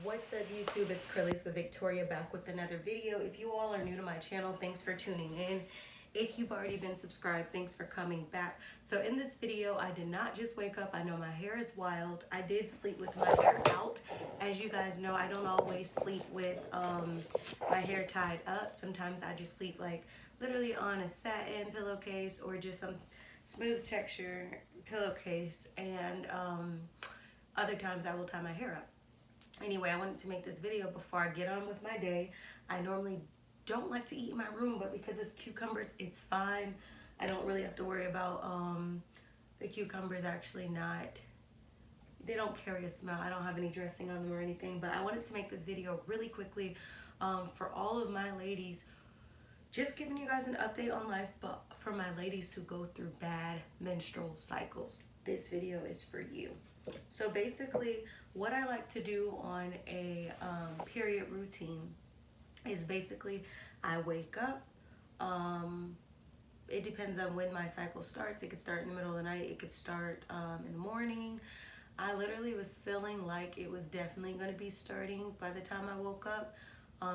What's up YouTube? It's Carlisa Victoria back with another video. If you all are new to my channel, thanks for tuning in. If you've already been subscribed, thanks for coming back. So in this video, I did not just wake up. I know my hair is wild. I did sleep with my hair out. As you guys know, I don't always sleep with my hair tied up. Sometimes I just sleep like literally on a satin pillowcase or just some smooth texture pillowcase, and other times I will tie my hair up. Anyway, I wanted to make this video before I get on with my day. I normally don't like to eat in my room, but because it's cucumbers, it's fine. I don't really have to worry about the cucumbers actually not, they don't carry a smell. I don't have any dressing on them or anything, but I wanted to make this video really quickly for all of my ladies, just giving you guys an update on life, but for my ladies who go through bad menstrual cycles, this video is for you. So basically, what I like to do on a period routine is basically I wake up. It depends on when my cycle starts. It could start in the middle of the night. It could start in the morning. I literally was feeling like it was definitely going to be starting by the time I woke up,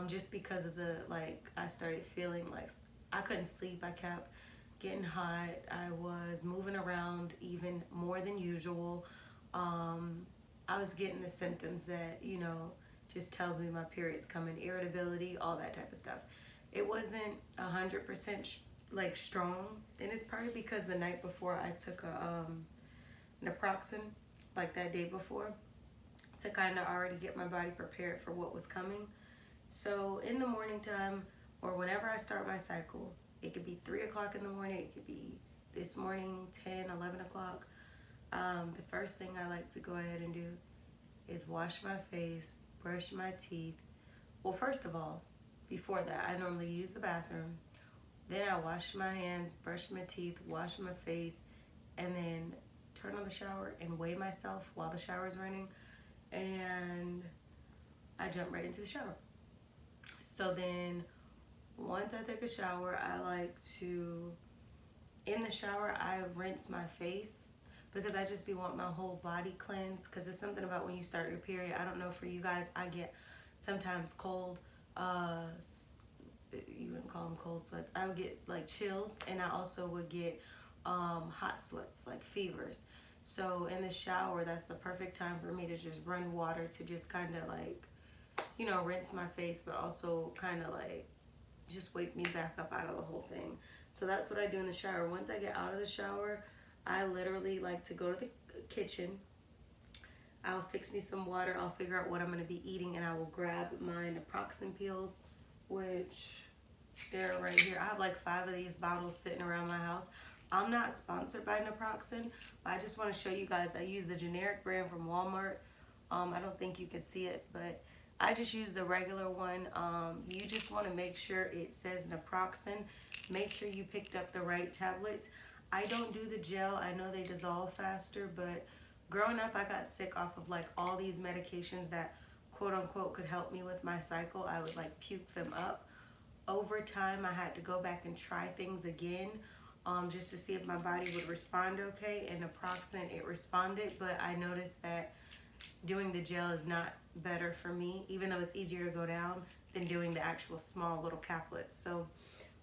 just because of the, like, I started feeling like I couldn't sleep. I kept getting hot. I was moving around even more than usual. I was getting the symptoms that, you know, just tells me my period's coming, irritability, all that type of stuff. It wasn't 100% like strong, and it's probably because the night before I took a naproxen, like that day before, to kind of already get my body prepared for what was coming. So in the morning time, or whenever I start my cycle, it could be 3 o'clock in the morning, it could be this morning, 10, 11 o'clock. The first thing I like to go ahead and do is wash my face, brush my teeth. Well, first of all, before that, I normally use the bathroom. Then I wash my hands, brush my teeth, wash my face, and then turn on the shower and weigh myself while the shower is running. And I jump right into the shower. So then once I take a shower, I like to, in the shower, I rinse my face, because I just want my whole body cleansed, because it's something about when you start your period. I don't know for you guys, I get sometimes cold, you wouldn't call them cold sweats. I would get like chills, and I also would get hot sweats, like fevers. So in the shower, that's the perfect time for me to just run water to just kind of like, you know, rinse my face, but also kind of like just wake me back up out of the whole thing. So that's what I do in the shower. Once I get out of the shower, I literally like to go to the kitchen. I'll fix me some water. I'll figure out what I'm going to be eating, and I will grab my naproxen pills, which they're right here. I have like 5 of these bottles sitting around my house. I'm not sponsored by naproxen, but I just want to show you guys. I use the generic brand from Walmart. I don't think you can see it, but I just use the regular one. You just want to make sure it says naproxen. Make sure you picked up the right tablets. I don't do the gel. I know they dissolve faster, but growing up, I got sick off of like all these medications that quote unquote could help me with my cycle. I would like puke them up. Over time, I had to go back and try things again, just to see if my body would respond okay. And naproxen, it responded, but I noticed that doing the gel is not better for me, even though it's easier to go down than doing the actual small little caplets. So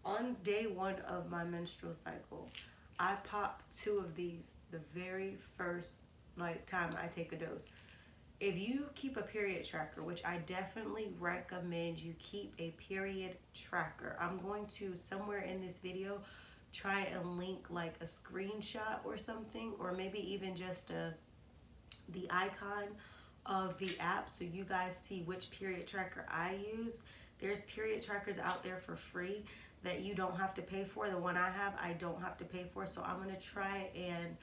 on day 1 of my menstrual cycle, I pop 2 of these the very first time I take a dose. If you keep a period tracker, which I definitely recommend you keep a period tracker. I'm going to, somewhere in this video, try and link like a screenshot or something, or maybe even just the icon of the app so you guys see which period tracker I use. There's period trackers out there for free that you don't have to pay for. The one I have, I don't have to pay for. So I'm going to try and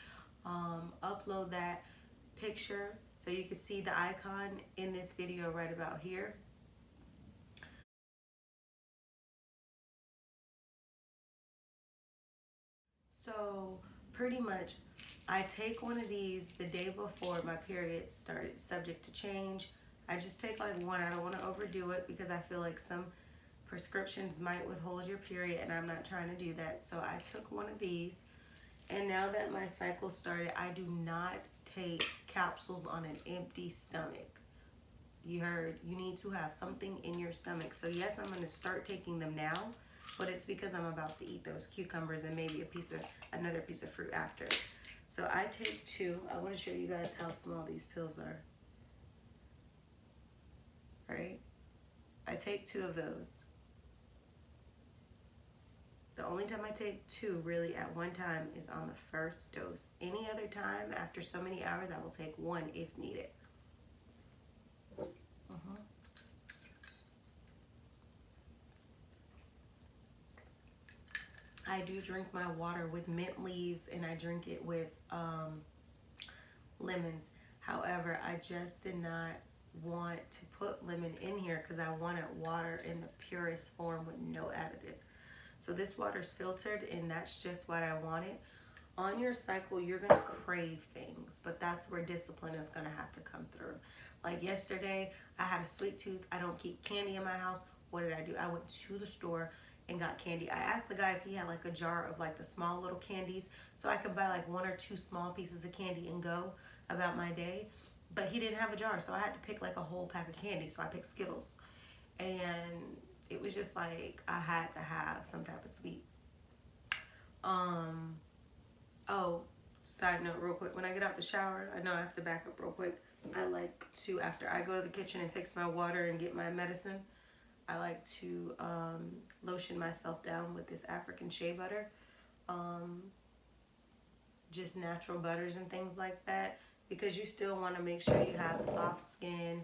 upload that picture so you can see the icon in this video right about here. So pretty much I take one of these the day before my period started, subject to change. I just take like one. I don't want to overdo it because I feel like some prescriptions might withhold your period, and I'm not trying to do that. So I took one of these, and now that my cycle started, I do not take capsules on an empty stomach. You heard, you need to have something in your stomach. So yes, I'm going to start taking them now, but it's because I'm about to eat those cucumbers and maybe another piece of fruit after. So I take 2. I want to show you guys how small these pills are. Right? I take 2 of those. The only time I take 2 really at one time is on the first dose. Any other time after so many hours, I will take 1 if needed. I do drink my water with mint leaves, and I drink it with lemons. However, I just did not want to put lemon in here because I wanted water in the purest form with no additive. So this water is filtered, and that's just what I wanted. On your cycle, you're going to crave things, but that's where discipline is going to have to come through. Like yesterday, I had a sweet tooth. I don't keep candy in my house. What did I do? I went to the store and got candy. I asked the guy if he had like a jar of like the small little candies so I could buy like 1 or 2 small pieces of candy and go about my day. But he didn't have a jar, so I had to pick like a whole pack of candy. So I picked Skittles. And it was just like I had to have some type of sweet. Oh, side note real quick. When I get out the shower, I know I have to back up real quick. I like to, after I go to the kitchen and fix my water and get my medicine, I like to lotion myself down with this African shea butter. Just natural butters and things like that, because you still want to make sure you have soft skin.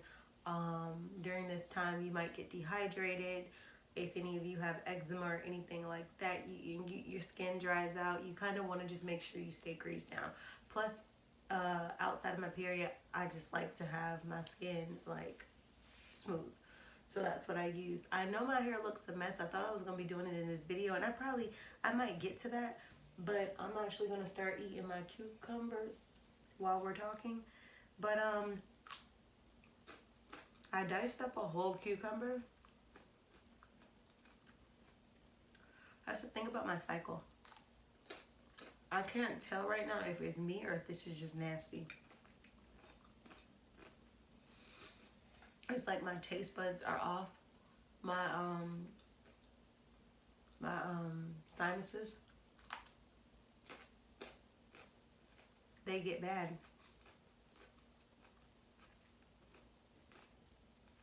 During this time, you might get dehydrated. If any of you have eczema or anything like that, your skin dries out. You kind of want to just make sure you stay greased down. Plus, outside of my period, I just like to have my skin like smooth. So that's what I use. I know my hair looks a mess. I thought I was going to be doing it in this video, and I might get to that, but I'm actually going to start eating my cucumbers while we're talking. But I diced up a whole cucumber. That's the thing about my cycle. I can't tell right now if it's me or if this is just nasty. It's like my taste buds are off. My sinuses, they get bad.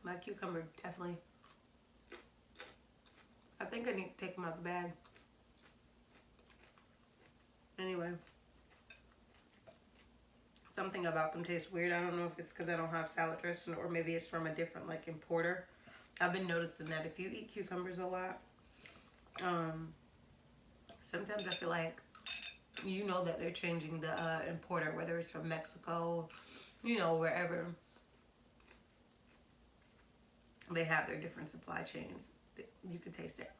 My cucumber definitely. I think I need to take them out the bag. Anyway, something about them tastes weird. I don't know if it's because I don't have salad dressing, or maybe it's from a different like importer. I've been noticing that if you eat cucumbers a lot, sometimes I feel like you know that they're changing the importer, whether it's from Mexico, wherever they have their different supply chains. You can taste it.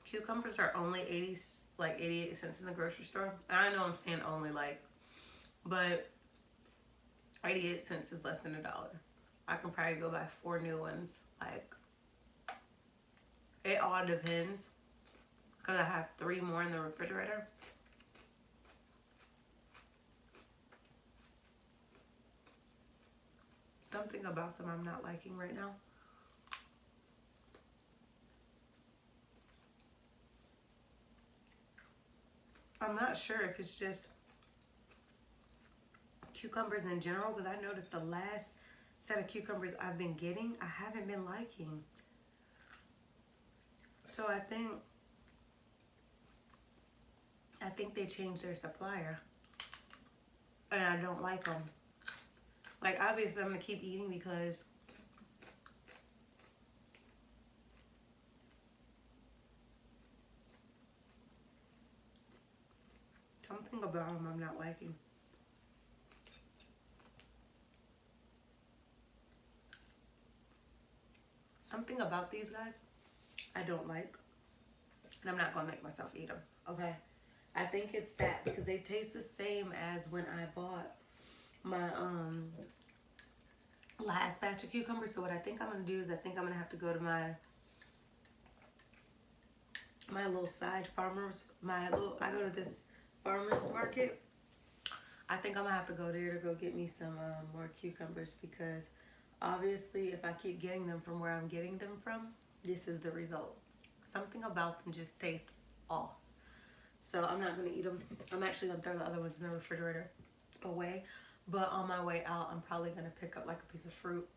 Cucumbers are only 88 cents in the grocery store. I know I'm saying only but 88 cents is less than $1. I can probably go buy 4 new ones. It all depends, because I have 3 more in the refrigerator. Something about them I'm not liking right now. I'm not sure if it's just cucumbers in general, because I noticed the last set of cucumbers I've been getting, I haven't been liking. So I think they changed their supplier, and I don't like them. Obviously I'm gonna keep eating because something about them I'm not liking. Something about these guys I don't like, and I'm not gonna make myself eat them. Okay, I think it's that because they taste the same as when I bought my last batch of cucumbers. So what I think I'm gonna do is I think I'm gonna have to go to my little side farmers. I go to this farmer's market. I think I'm gonna have to go there to go get me some more cucumbers, because obviously if I keep getting them from where I'm getting them from, this is the result. Something about them just tastes off. So I'm not gonna eat them. I'm actually gonna throw the other ones in the refrigerator away. But on my way out, I'm probably gonna pick up like a piece of fruit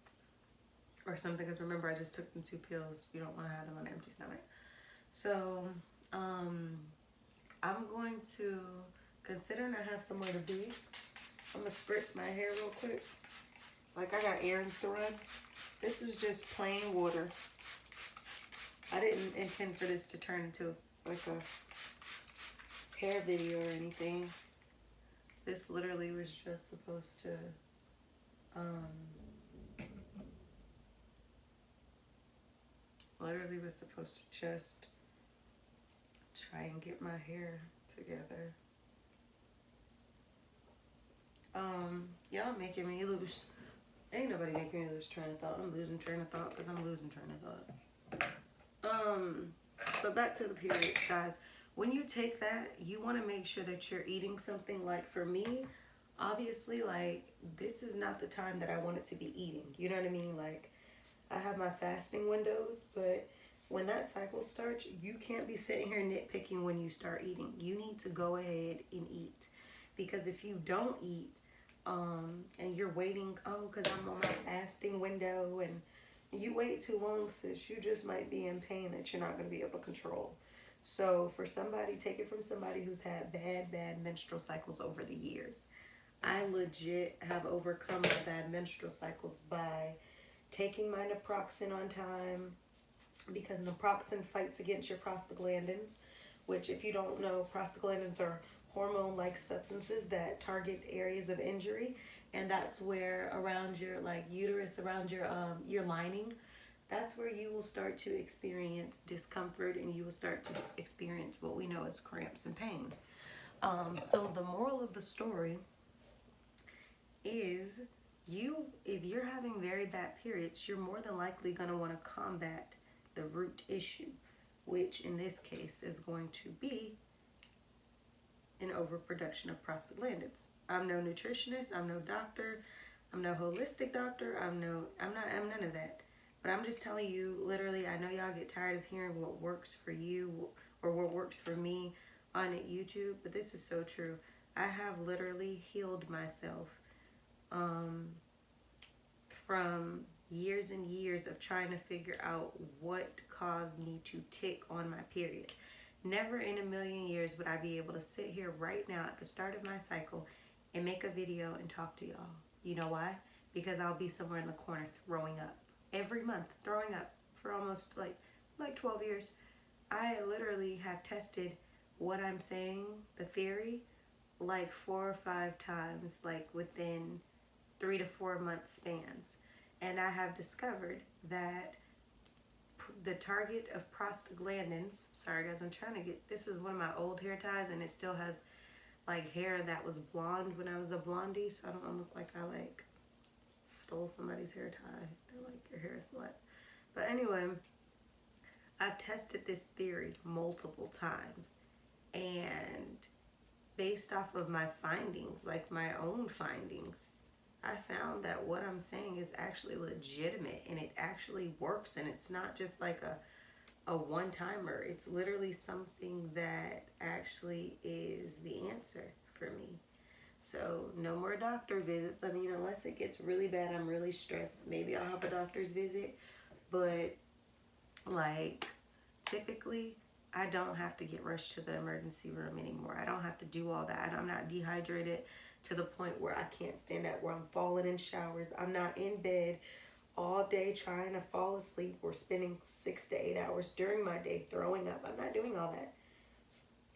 or something, because remember I just took them 2 pills. You don't want to have them on an empty stomach. So I'm going to, considering I have somewhere to be, I'm gonna spritz my hair real quick. Like I got errands to run. This is just plain water. I didn't intend for this to turn into like a hair video or anything. This literally was just supposed to just try and get my hair together. Y'all making me lose. Ain't nobody making me lose train of thought. I'm losing train of thought because I'm losing train of thought. But back to the periods, guys. When you take that, you want to make sure that you're eating something. Like for me, obviously, like this is not the time that I want it to be eating. You know what I mean? Like I have my fasting windows, but when that cycle starts, you can't be sitting here nitpicking when you start eating. You need to go ahead and eat. Because if you don't eat, and you're waiting, because I'm on my fasting window, and you wait too long, sis, you just might be in pain that you're not going to be able to control. So for somebody, take it from somebody who's had bad menstrual cycles over the years. I legit have overcome my bad menstrual cycles by taking my naproxen on time, because naproxen fights against your prostaglandins, which if you don't know, prostaglandins are hormone-like substances that target areas of injury, and that's where around your like uterus, around your lining, that's where you will start to experience discomfort, and you will start to experience what we know as cramps and pain. So the moral of the story is if you're having very bad periods, you're more than likely going to want to combat the root issue, which in this case is going to be an overproduction of prostaglandins. I'm no nutritionist, I'm no doctor, I'm no holistic doctor, I'm none of that. But I'm just telling you, literally, I know y'all get tired of hearing what works for you or what works for me on YouTube, but this is so true. I have literally healed myself from years and years of trying to figure out what caused me to tick on my period. Never in a million years would I be able to sit here right now at the start of my cycle and make a video and talk to y'all. You know why? Because I'll be somewhere in the corner throwing up. Every month, throwing up for almost like 12 years. I literally have tested what I'm saying, the theory, like 4 or 5 times, like within 3 to 4 month spans. And I have discovered that the target of prostaglandins, sorry guys, I'm trying to get, this is one of my old hair ties, and it still has like hair that was blonde when I was a blondie, so I don't want to look like I like stole somebody's hair tie. They're like, your hair is black. But anyway, I've tested this theory multiple times, and based off of my findings, like my own findings, I found that what I'm saying is actually legitimate, and it actually works, and it's not just like a one-timer. It's literally something that actually is the answer for me. So no more doctor visits. I mean, unless it gets really bad, I'm really stressed, maybe I'll have a doctor's visit, but like typically I don't have to get rushed to the emergency room anymore. I don't have to do all that. I'm not dehydrated to the point where I can't stand up, where I'm falling in showers. I'm not in bed all day trying to fall asleep or spending 6 to 8 hours during my day throwing up. I'm not doing all that.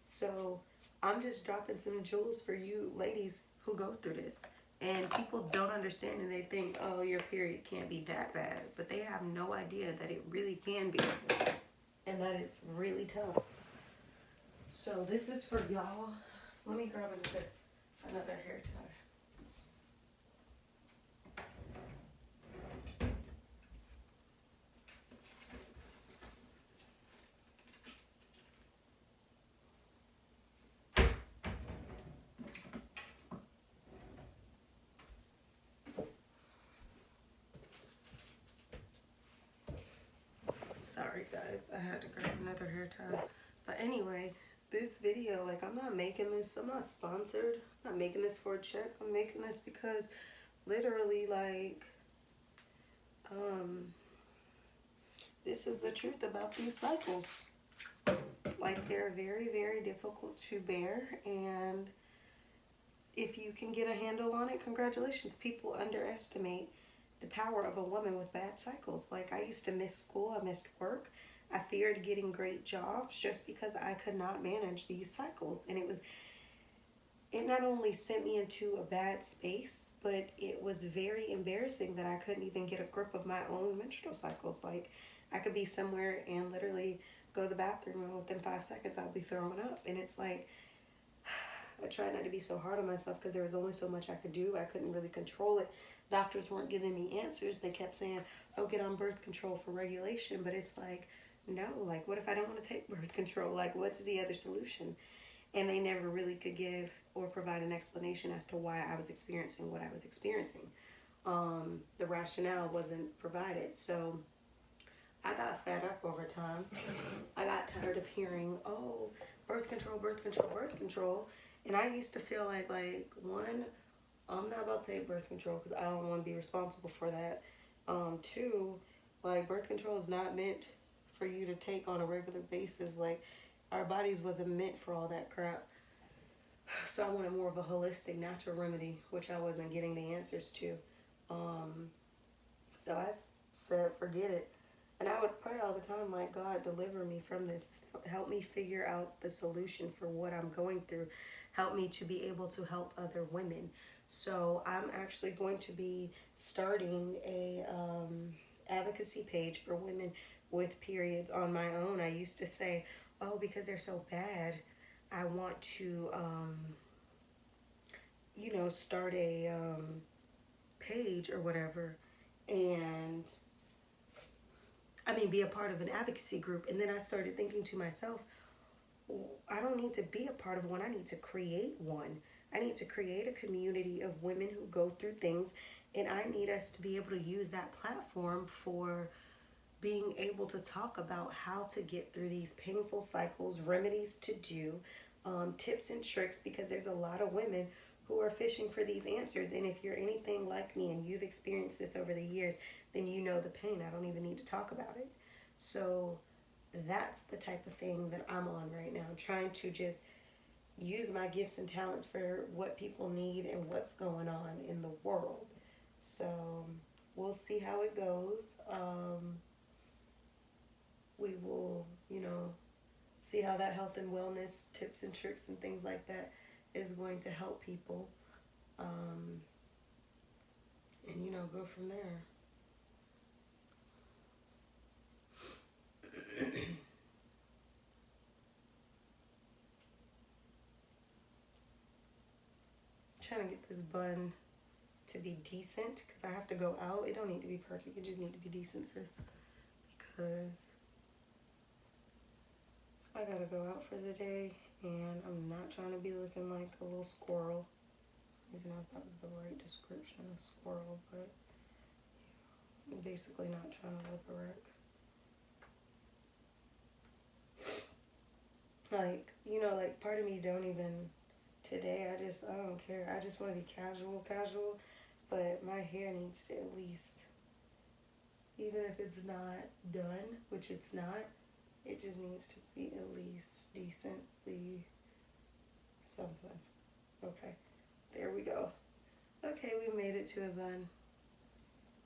So I'm just dropping some jewels for you ladies who go through this. And people don't understand, and they think, oh, your period can't be that bad. But they have no idea that it really can be, and that it's really tough. So this is for y'all. Let me grab another hair tie. Sorry guys, I had to grab another hair tie. But anyway, this video, like, I'm not making this, I'm not sponsored. I'm not making this for a check. I'm making this because literally, like, this is the truth about these cycles. Like, they're very, very difficult to bear, and if you can get a handle on it, congratulations. People underestimate the power of a woman with bad cycles. Like, I used to miss school, I missed work. I feared getting great jobs just because I could not manage these cycles. And it not only sent me into a bad space, but it was very embarrassing that I couldn't even get a grip of my own menstrual cycles. Like, I could be somewhere and literally go to the bathroom, and within 5 seconds I'll be throwing up. And it's like, I tried not to be so hard on myself because there was only so much I could do. I couldn't really control it. Doctors weren't giving me answers. They kept saying, oh, get on birth control for regulation. But it's like, no, like, what if I don't want to take birth control? Like, what's the other solution? And they never really could give or provide an explanation as to why I was experiencing what I was experiencing. The rationale wasn't provided. So I got fed up over time. I got tired of hearing, oh, birth control, birth control, birth control. And I used to feel like one, I'm not about to take birth control because I don't want to be responsible for that. Two, like, birth control is not meant for you to take on a regular basis. Like, our bodies wasn't meant for all that crap. So I wanted more of a holistic, natural remedy, which I wasn't getting the answers to. So I said, forget it. And I would pray all the time, like, God, deliver me from this. Help me figure out the solution for what I'm going through. Help me to be able to help other women. So I'm actually going to be starting a advocacy page for women with periods on my own. I used to say, oh, because they're so bad, I want to, start a page or whatever, and be a part of an advocacy group. And then I started thinking to myself, I don't need to be a part of one. I need to create one. I need to create a community of women who go through things, and I need us to be able to use that platform for being able to talk about how to get through these painful cycles, remedies to do, tips and tricks, because there's a lot of women who are fishing for these answers. And if you're anything like me and you've experienced this over the years, then you know the pain. I don't even need to talk about it. So that's the type of thing that I'm on right now. I'm trying to just use my gifts and talents for what people need and what's going on in the world. So we'll see how it goes. We will, see how that health and wellness tips and tricks and things like that is going to help people. And, go from there. Trying to get this bun to be decent because I have to go out. It don't need to be perfect. It just need to be decent, sis. Because I gotta go out for the day, and I'm not trying to be looking like a little squirrel. Even though if that was the right description of squirrel, but yeah, I'm basically not trying to look a wreck. Like, part of me don't even, today, I don't care. I just want to be casual, but my hair needs to at least, even if it's not done, which it's not, it just needs to be at least decently something. Okay, there we go. Okay, we made it to a bun.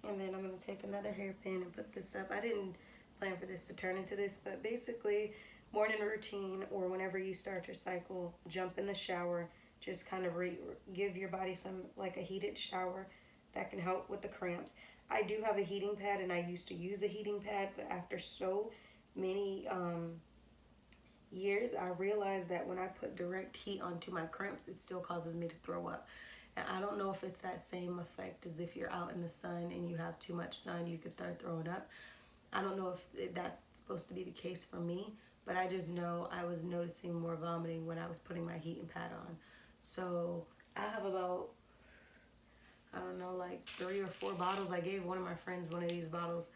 And then I'm going to take another hairpin and put this up. I didn't plan for this to turn into this, but basically, morning routine, or whenever you start your cycle, jump in the shower. Just kind of give your body some, like, a heated shower. That can help with the cramps. I do have a heating pad, and I used to use a heating pad, but after so many years, I realized that when I put direct heat onto my cramps, it still causes me to throw up. And I don't know if it's that same effect as if you're out in the sun and you have too much sun, you could start throwing up. I don't know if that's supposed to be the case for me, but I just know I was noticing more vomiting when I was putting my heating pad on. So I have about, I don't know, like 3 or 4 bottles. I gave one of my friends one of these bottles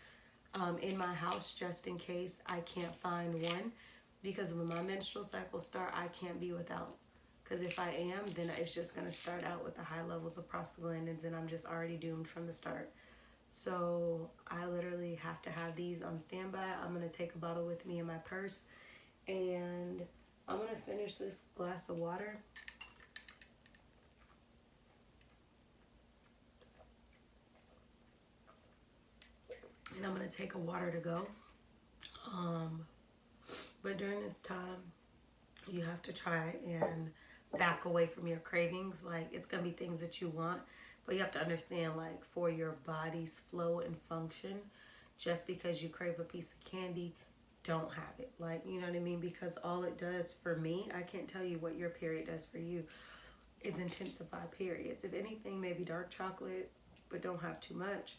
in my house just in case I can't find one, because when my menstrual cycle start, I can't be without. Because if I am, then it's just going to start out with the high levels of prostaglandins, and I'm just already doomed from the start. So I literally have to have these on standby. I'm going to take a bottle with me in my purse, and I'm going to finish this glass of water. And I'm going to take a water to go. But during this time, you have to try and back away from your cravings. Like, it's going to be things that you want, but you have to understand, like, for your body's flow and function, just because you crave a piece of candy, don't have it. Like, you know what I mean? Because all it does for me, I can't tell you what your period does for you, is intensify periods. If anything, maybe dark chocolate, but don't have too much.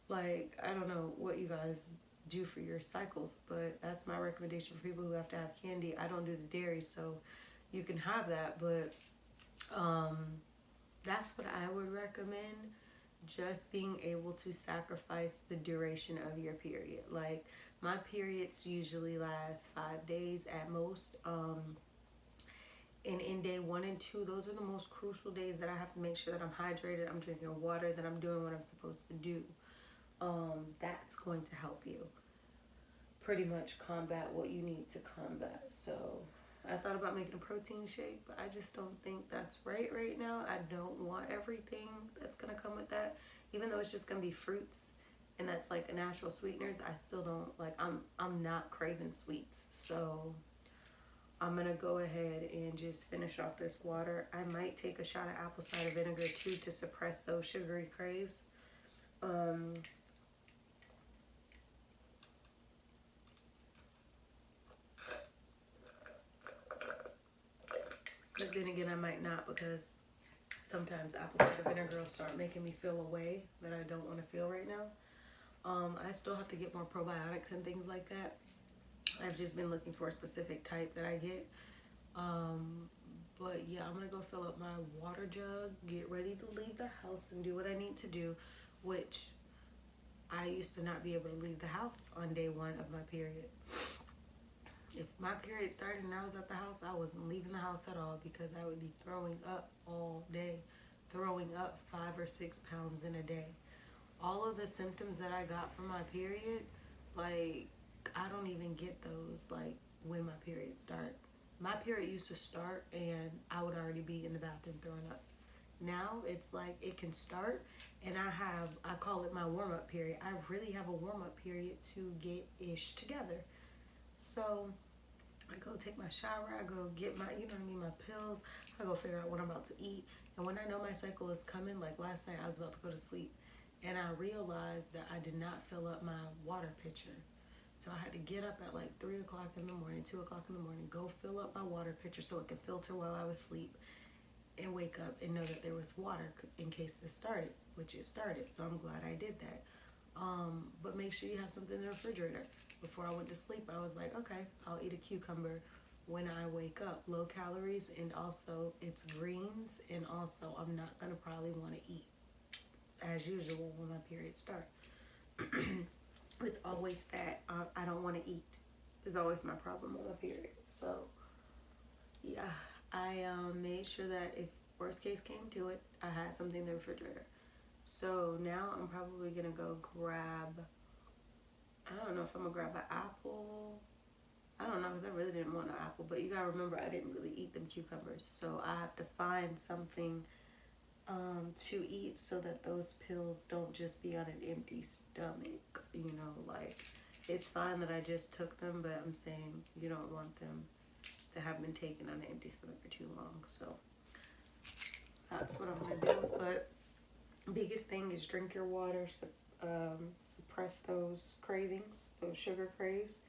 Like, I don't know what you guys do for your cycles, but that's my recommendation for people who have to have candy. I don't do the dairy, so you can have that, but that's what I would recommend. Just being able to sacrifice the duration of your period. Like, my periods usually last 5 days at most. And in day 1 and 2, those are the most crucial days that I have to make sure that I'm hydrated, I'm drinking water, that I'm doing what I'm supposed to do. That's going to help you pretty much combat what you need to combat. So I thought about making a protein shake, but I just don't think that's right now. I don't want everything that's going to come with that. Even though it's just going to be fruits and that's like a natural sweeteners, I still don't like, I'm not craving sweets. So I'm going to go ahead and just finish off this water. I might take a shot of apple cider vinegar too to suppress those sugary craves. But then again, I might not, because sometimes apple cider vinegar will start making me feel a way that I don't want to feel right now. I still have to get more probiotics and things like that. I've just been looking for a specific type that I get. But yeah, I'm going to go fill up my water jug, get ready to leave the house and do what I need to do, which I used to not be able to leave the house on day 1 of my period. If my period started and I was at the house, I wasn't leaving the house at all, because I would be throwing up all day, throwing up 5 or 6 pounds in a day. All of the symptoms that I got from my period, like, I don't even get those, like, when my period start. My period used to start and I would already be in the bathroom throwing up. Now it's like it can start, and I call it my warm-up period. I really have a warm-up period to get ish together. So I go take my shower, I go get my, you know what I mean, my pills, I go figure out what I'm about to eat. And when I know my cycle is coming, like last night I was about to go to sleep, and I realized that I did not fill up my water pitcher. So I had to get up at like 3 o'clock in the morning, 2 o'clock in the morning, go fill up my water pitcher so it could filter while I was asleep, and wake up and know that there was water in case this started, which it started. So I'm glad I did that. But make sure you have something in the refrigerator. Before I went to sleep, I was like, okay, I'll eat a cucumber when I wake up. Low calories, and also it's greens, and also I'm not going to probably want to eat as usual when my periods start. It's always that I don't want to eat. Is always my problem with my period. So yeah, I made sure that if worst case came to it, I had something in the refrigerator. So now I'm probably going to go grab, I don't know if I'm going to grab an apple. I don't know, because I really didn't want an apple. But you got to remember, I didn't really eat them cucumbers. So I have to find something to eat so that those pills don't just be on an empty stomach. You know, like, it's fine that I just took them, but I'm saying you don't want them to have been taken on an empty stomach for too long. So that's what I'm going to do. But biggest thing is drink your water, suppress those cravings, those sugar craves.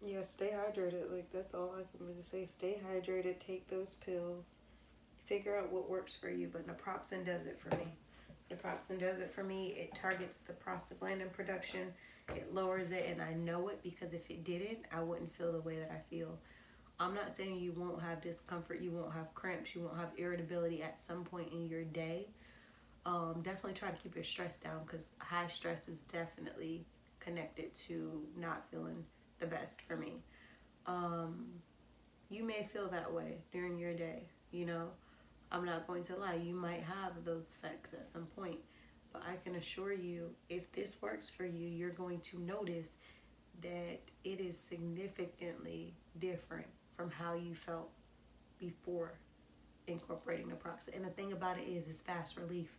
Yeah, stay hydrated. Like, that's all I can really say. Stay hydrated, take those pills, figure out what works for you. But naproxen does it for me. Naproxen does it for me. It targets the prostaglandin production. It lowers it, and I know it, because if it didn't, I wouldn't feel the way that I feel. I'm not saying you won't have discomfort, you won't have cramps, you won't have irritability at some point in your day. Definitely try to keep your stress down, because high stress is definitely connected to not feeling the best for me. You may feel that way during your day, you know. I'm not going to lie, you might have those effects at some point. But I can assure you, if this works for you, you're going to notice that it is significantly different from how you felt before incorporating the Proxy. And the thing about it is, it's fast relief.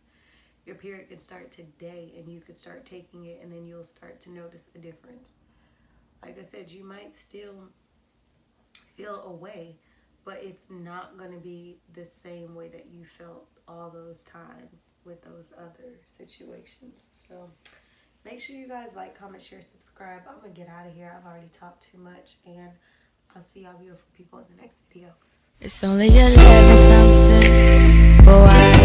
Your period can start today and you could start taking it, and then you'll start to notice a difference. Like I said, you might still feel a way, but it's not going to be the same way that you felt all those times with those other situations. So make sure you guys like, comment, share, subscribe. I'm going to get out of here. I've already talked too much, and I'll see y'all beautiful people in the next video. It's only 11 something, but why?